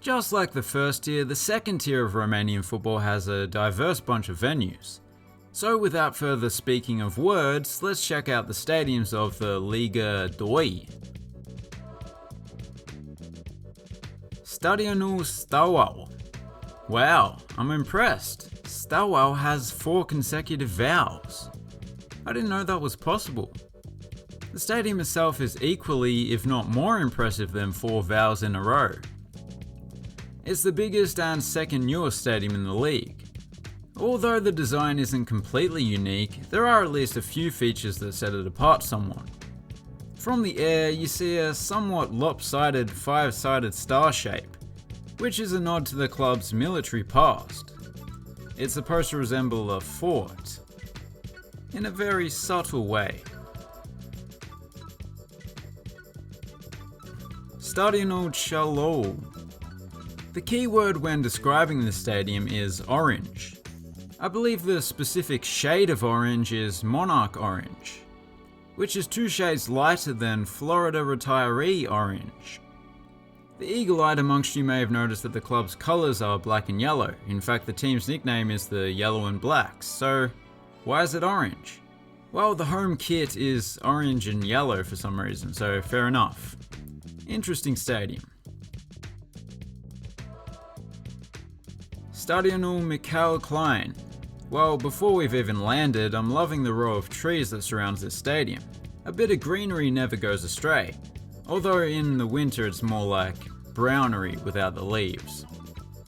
Just like the first tier, the second tier of Romanian football has a diverse bunch of venues. So without further speaking of words, let's check out the stadiums of the Liga 2. Stadionul Stawau. Wow, I'm impressed. Stawau has 4 consecutive vowels. I didn't know that was possible. The stadium itself is equally, if not more impressive than 4 vowels in a row. It's the biggest and second newest stadium in the league. Although the design isn't completely unique, there are at least a few features that set it apart somewhat. From the air, you see a somewhat lopsided 5-sided star shape, which is a nod to the club's military past. It's supposed to resemble a fort, in a very subtle way. Stadionul Chalou. The key word when describing the stadium is orange. I believe the specific shade of orange is monarch orange, which is 2 shades lighter than Florida retiree orange. The eagle-eyed amongst you may have noticed that the club's colours are black and yellow. In fact, the team's nickname is the Yellow and Blacks, so why is it orange? Well, the home kit is orange and yellow for some reason, so fair enough. Interesting stadium. Stadionul Michael Klein. Well, before we've even landed, I'm loving the row of trees that surrounds this stadium. A bit of greenery never goes astray, although in the winter it's more like brownery without the leaves.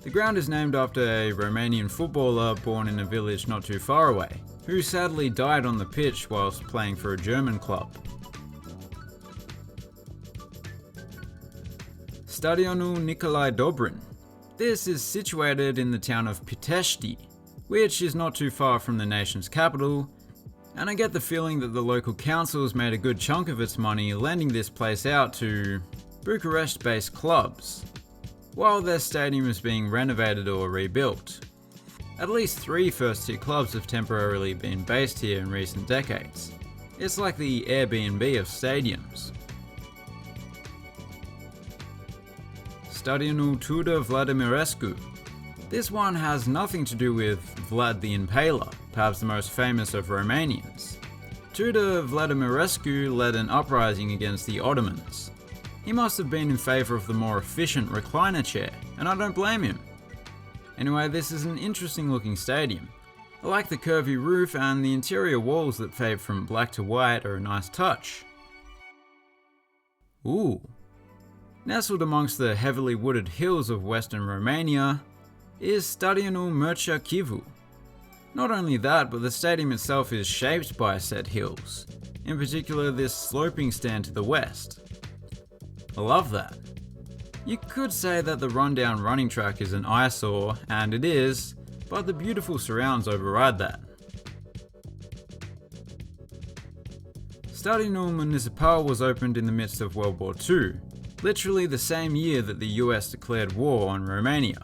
The ground is named after a Romanian footballer born in a village not too far away, who sadly died on the pitch whilst playing for a German club. Stadionul Nicolae Dobrin. This is situated in the town of Pitești, which is not too far from the nation's capital, and I get the feeling that the local council has made a good chunk of its money lending this place out to Bucharest-based clubs, while their stadium is being renovated or rebuilt. At least 3 first-tier clubs have temporarily been based here in recent decades. It's like the Airbnb of stadiums. Stadionul Tudor Vladimirescu. This one has nothing to do with Vlad the Impaler, perhaps the most famous of Romanians. Tudor Vladimirescu led an uprising against the Ottomans. He must have been in favour of the more efficient recliner chair, and I don't blame him. Anyway, this is an interesting looking stadium. I like the curvy roof, and the interior walls that fade from black to white are a nice touch. Ooh. Nestled amongst the heavily wooded hills of western Romania is Stadionul Mircea Chivu. Not only that, but the stadium itself is shaped by said hills, in particular this sloping stand to the west. I love that. You could say that the rundown running track is an eyesore, and it is, but the beautiful surrounds override that. Stadionul Municipal was opened in the midst of World War II, literally the same year that the US declared war on Romania.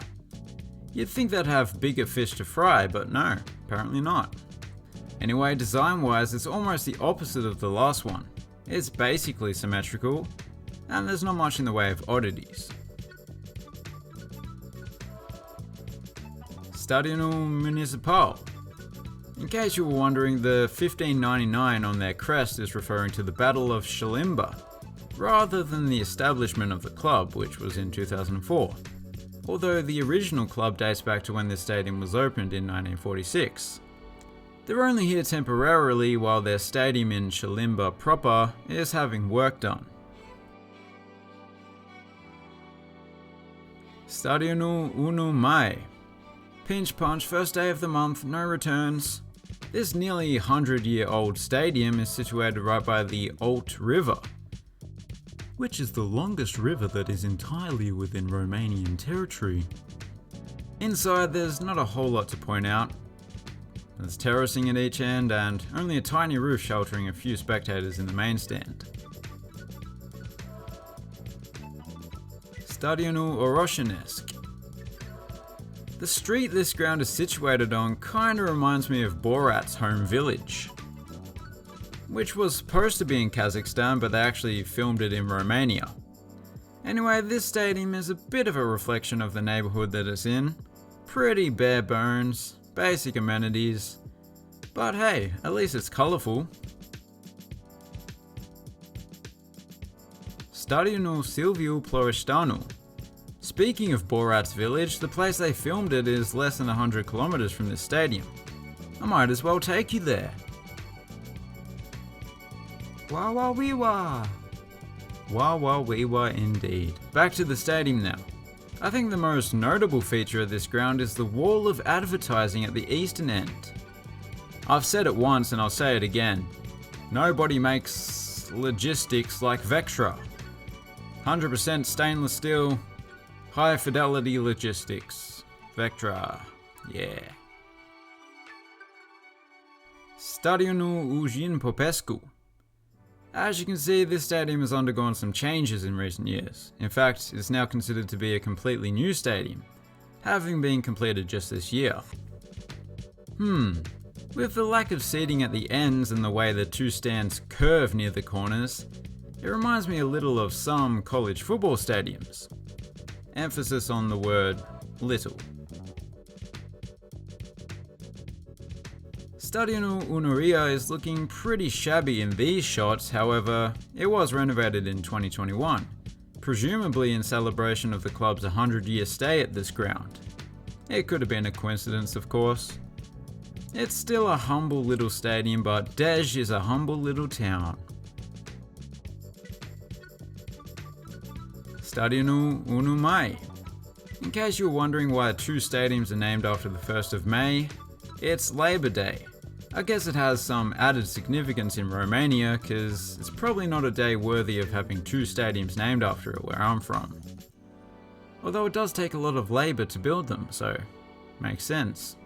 You'd think they'd have bigger fish to fry, but no, apparently not. Anyway, design-wise, it's almost the opposite of the last one. It's basically symmetrical, and there's not much in the way of oddities. Stadionul Municipal. In case you were wondering, the 1599 on their crest is referring to the Battle of Shalimba, rather than the establishment of the club, which was in 2004. Although the original club dates back to when this stadium was opened in 1946. They're only here temporarily while their stadium in Shalimba proper is having work done. Stadionul 1 Mai. Pinch punch, first day of the month, no returns. This nearly 100-year-old stadium is situated right by the Olt River, which is the longest river that is entirely within Romanian territory. Inside, there's not a whole lot to point out. There's terracing at each end and only a tiny roof sheltering a few spectators in the main stand. Stadionul Oroshenesc. The street this ground is situated on kinda reminds me of Borat's home village, which was supposed to be in Kazakhstan, but they actually filmed it in Romania. Anyway, this stadium is a bit of a reflection of the neighbourhood that it's in. Pretty bare bones, basic amenities, but hey, at least it's colourful. Stadionul Silviu Ploieșteanu. Speaking of Borat's village, the place they filmed it is less than 100 kilometers from this stadium. I might as well take you there. Wah wah wee wah. Wah wah wee wah indeed. Back to the stadium now. I think the most notable feature of this ground is the wall of advertising at the eastern end. I've said it once and I'll say it again. Nobody makes logistics like Vectra. 100% stainless steel, high fidelity logistics. Vectra, yeah. Stadionul Eugen Popescu. As you can see, this stadium has undergone some changes in recent years. In fact, it's now considered to be a completely new stadium, having been completed just this year. With the lack of seating at the ends and the way the two stands curve near the corners, it reminds me a little of some college football stadiums. Emphasis on the word little. Stadionul Unuria is looking pretty shabby in these shots, however, it was renovated in 2021, presumably in celebration of the club's 100-year stay at this ground. It could have been a coincidence, of course. It's still a humble little stadium, but Dej is a humble little town. Stadionul 1 Mai. In case you're wondering why two stadiums are named after the 1st of May, it's Labor Day. I guess it has some added significance in Romania, because it's probably not a day worthy of having two stadiums named after it where I'm from. Although it does take a lot of labour to build them, so makes sense.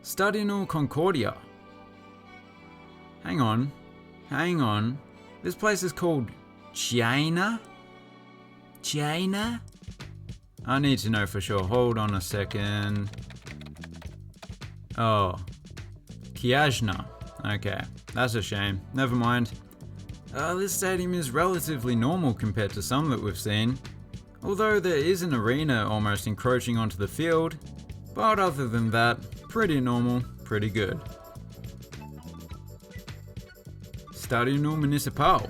Stadionul Concordia. Hang on. This place is called China? China? I need to know for sure. Hold on a second. Oh. Chiajna. Okay, that's a shame. Never mind. This stadium is relatively normal compared to some that we've seen. Although there is an arena almost encroaching onto the field. But other than that, pretty normal, pretty good. Stadionul Municipal.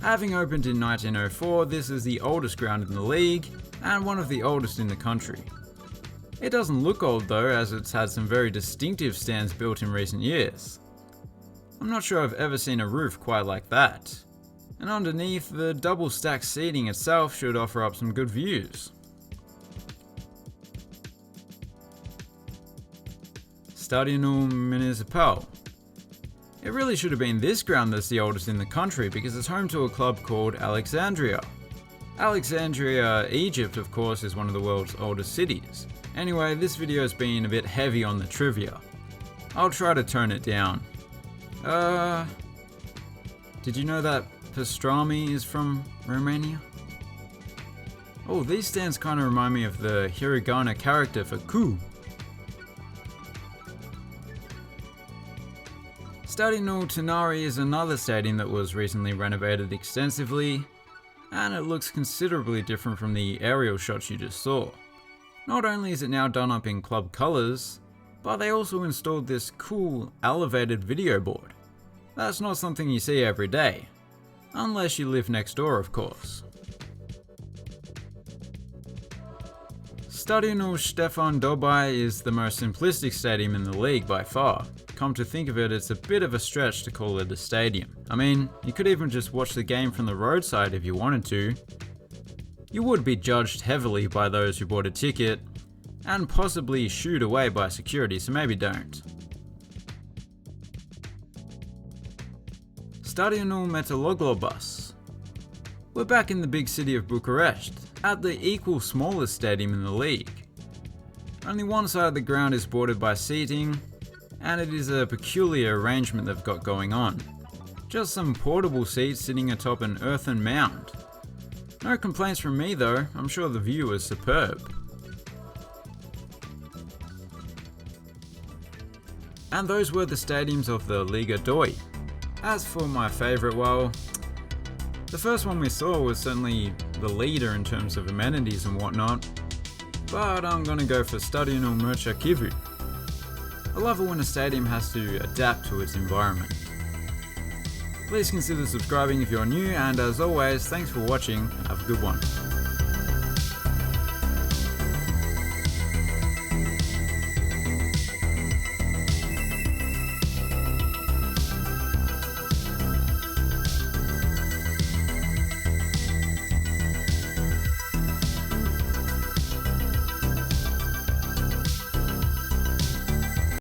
Having opened in 1904, this is the oldest ground in the league, and one of the oldest in the country. It doesn't look old though, as it's had some very distinctive stands built in recent years. I'm not sure I've ever seen a roof quite like that. And underneath, the double stacked seating itself should offer up some good views. Stadionul Municipal. It really should have been this ground that's the oldest in the country because it's home to a club called Alexandria. Alexandria, Egypt, of course, is one of the world's oldest cities. Anyway, this video has been a bit heavy on the trivia. I'll try to tone it down. Did you know that pastrami is from Romania? Oh, these stands kind of remind me of the hiragana character for ku. Stadionul Târnări is another stadium that was recently renovated extensively, and it looks considerably different from the aerial shots you just saw. Not only is it now done up in club colours, but they also installed this cool elevated video board. That's not something you see every day, unless you live next door, of course. Stadionul Ștefan Dobai is the most simplistic stadium in the league by far. Come to think of it, it's a bit of a stretch to call it a stadium. I mean, you could even just watch the game from the roadside if you wanted to. You would be judged heavily by those who bought a ticket, and possibly shooed away by security, so maybe don't. Stadionul Metaloglobus. We're back in the big city of Bucharest, at the equal smallest stadium in the league. Only one side of the ground is bordered by seating, and it is a peculiar arrangement they've got going on. Just some portable seats sitting atop an earthen mound. No complaints from me though, I'm sure the view is superb. And those were the stadiums of the Liga 2. As for my favourite, well, the first one we saw was certainly the leader in terms of amenities and whatnot, but I'm gonna go for Stadion Mircea Kivu. I love it when a stadium has to adapt to its environment. Please consider subscribing if you're new, and as always, thanks for watching. Have a good one.